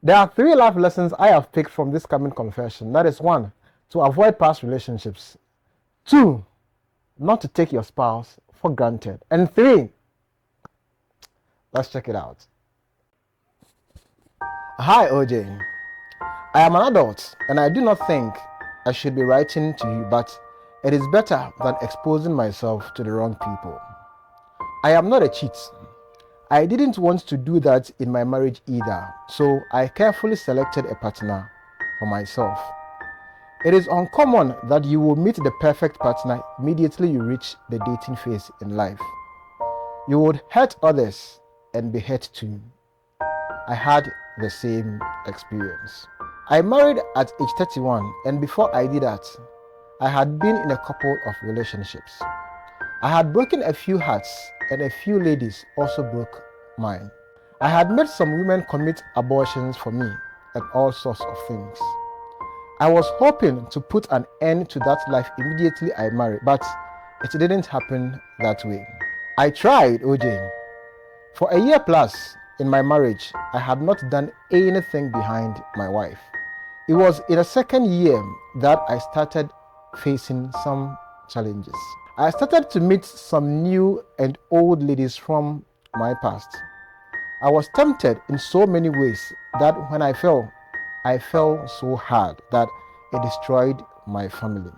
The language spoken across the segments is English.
There are 3 life lessons I have picked from this coming confession. That is 1, to avoid past relationships. 2, not to take your spouse for granted. And 3, let's check it out. Hi OJ, I am an adult and I do not think I should be writing to you, but it is better than exposing myself to the wrong people. I am not a cheat. I didn't want to do that in my marriage either, so I carefully selected a partner for myself. It is uncommon that you will meet the perfect partner immediately you reach the dating phase in life. You would hurt others and be hurt too. I had the same experience. I married at age 31, and before I did that, I had been in a couple of relationships. I had broken a few hearts, and a few ladies also broke mine. I had made some women commit abortions for me and all sorts of things. I was hoping to put an end to that life immediately I married, but it didn't happen that way. I tried, OJ. For a year plus in my marriage, I had not done anything behind my wife. It was in the second year that I started facing some challenges. I started to meet some new and old ladies from my past. I was tempted in so many ways that when I fell so hard that it destroyed my family.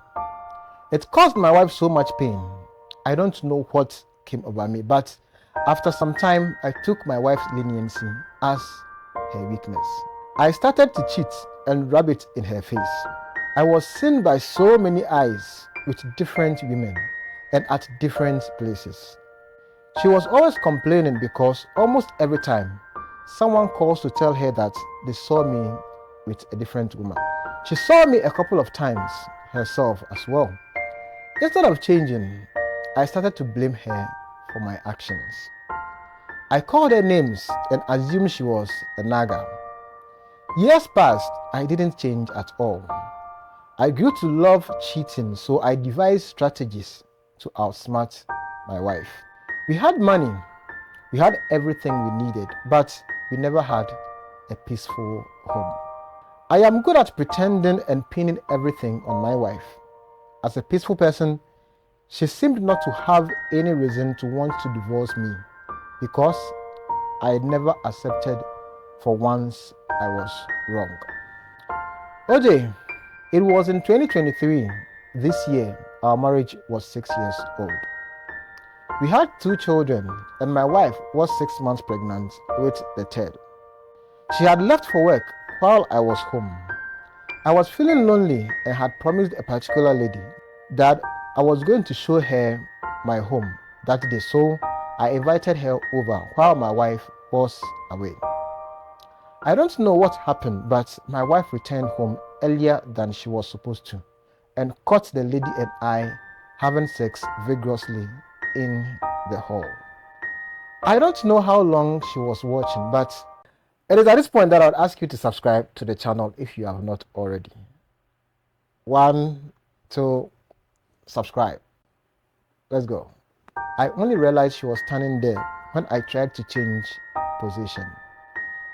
It caused my wife so much pain. I don't know what came over me, but after some time, I took my wife's leniency as her weakness. I started to cheat and rub it in her face. I was seen by so many eyes with different women and at different places. She was always complaining because almost every time someone calls to tell her that they saw me with a different woman. She saw me a couple of times herself as well. Instead of changing, I started to blame her for my actions. I called her names and assumed she was a naga. Years passed, I didn't change at all. I grew to love cheating, so I devised strategies to outsmart my wife. We had money, we had everything we needed, but we never had a peaceful home. I am good at pretending and pinning everything on my wife. As a peaceful person, she seemed not to have any reason to want to divorce me because I had never accepted for once I was wrong. OJ, it was in 2023, this year, our marriage was 6 years old. We had 2 children and my wife was 6 months pregnant with the 3rd. She had left for work while I was home. I was feeling lonely and had promised a particular lady that I was going to show her my home that day, so I invited her over while my wife was away. I don't know what happened, but my wife returned home earlier than she was supposed to and caught the lady and I having sex vigorously in the hall. I don't know how long she was watching, but it is at this point that I would ask you to subscribe to the channel if you have not already. 1, 2, subscribe. Let's go. I only realized she was standing there when I tried to change position.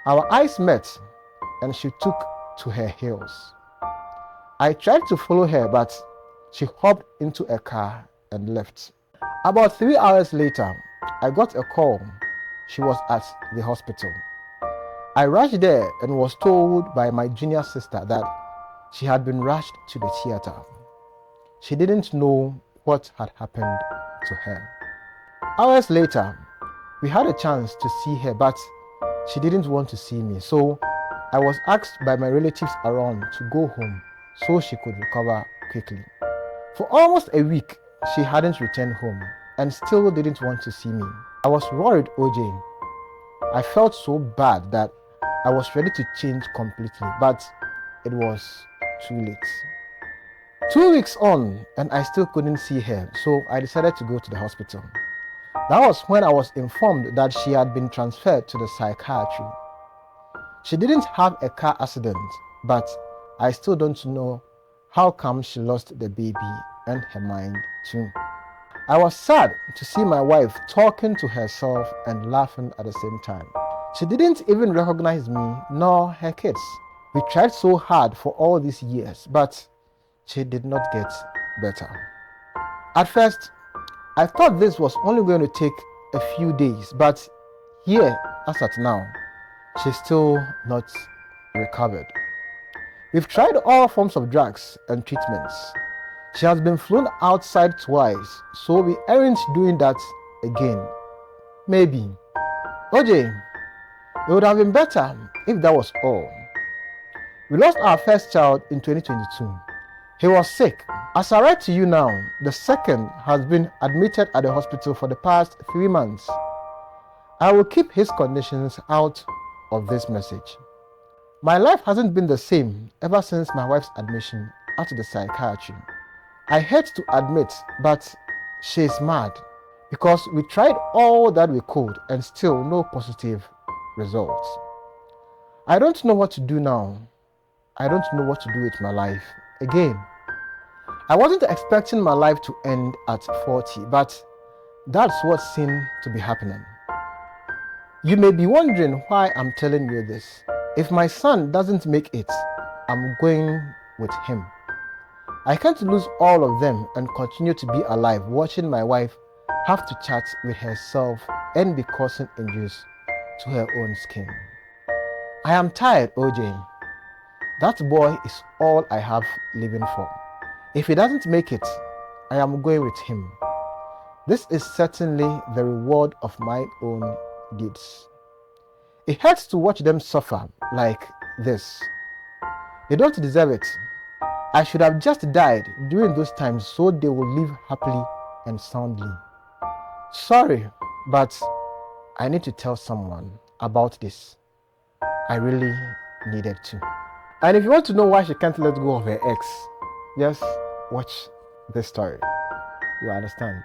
Our eyes met and she took to her heels. I tried to follow her, but she hopped into a car and left. About 3 hours later, I got a call. She was at the hospital. I rushed there and was told by my junior sister that she had been rushed to the theater. She didn't know what had happened to her. Hours later, we had a chance to see her, but she didn't want to see me, so I was asked by my relatives around to go home so she could recover quickly. For almost a week, she hadn't returned home and still didn't want to see me. I was worried, OJ. I felt so bad that I was ready to change completely, but it was too late. 2 weeks on, and I still couldn't see her, so I decided to go to the hospital. That was when I was informed that she had been transferred to the psychiatry. She didn't have a car accident, but I still don't know how come she lost the baby and her mind too. I was sad to see my wife talking to herself and laughing at the same time. She didn't even recognize me nor her kids. We tried so hard for all these years, but she did not get better. At first, I thought this was only going to take a few days, but here, as at now, she's still not recovered. We've tried all forms of drugs and treatments. She has been flown outside twice, so we aren't doing that again. Maybe. OJ, it would have been better if that was all. We lost our first child in 2022. He was sick. As I write to you now, the second has been admitted at the hospital for the past 3 months. I will keep his conditions out of this message. My life hasn't been the same ever since my wife's admission at the psychiatry. I hate to admit, but she's mad because we tried all that we could and still no positive results. I don't know what to do now. I don't know what to do with my life again. I wasn't expecting my life to end at 40, but that's what seemed to be happening. You may be wondering why I'm telling you this. If my son doesn't make it, I'm going with him. I can't lose all of them and continue to be alive watching my wife have to chat with herself and be causing injuries to her own skin. I am tired, OJ. That boy is all I have living for. If he doesn't make it, I am going with him. This is certainly the reward of my own deeds. It hurts to watch them suffer like this. They don't deserve it. I should have just died during those times so they will live happily and soundly. Sorry, but I need to tell someone about this. I really needed to. And if you want to know why she can't let go of her ex, just watch this story. You understand.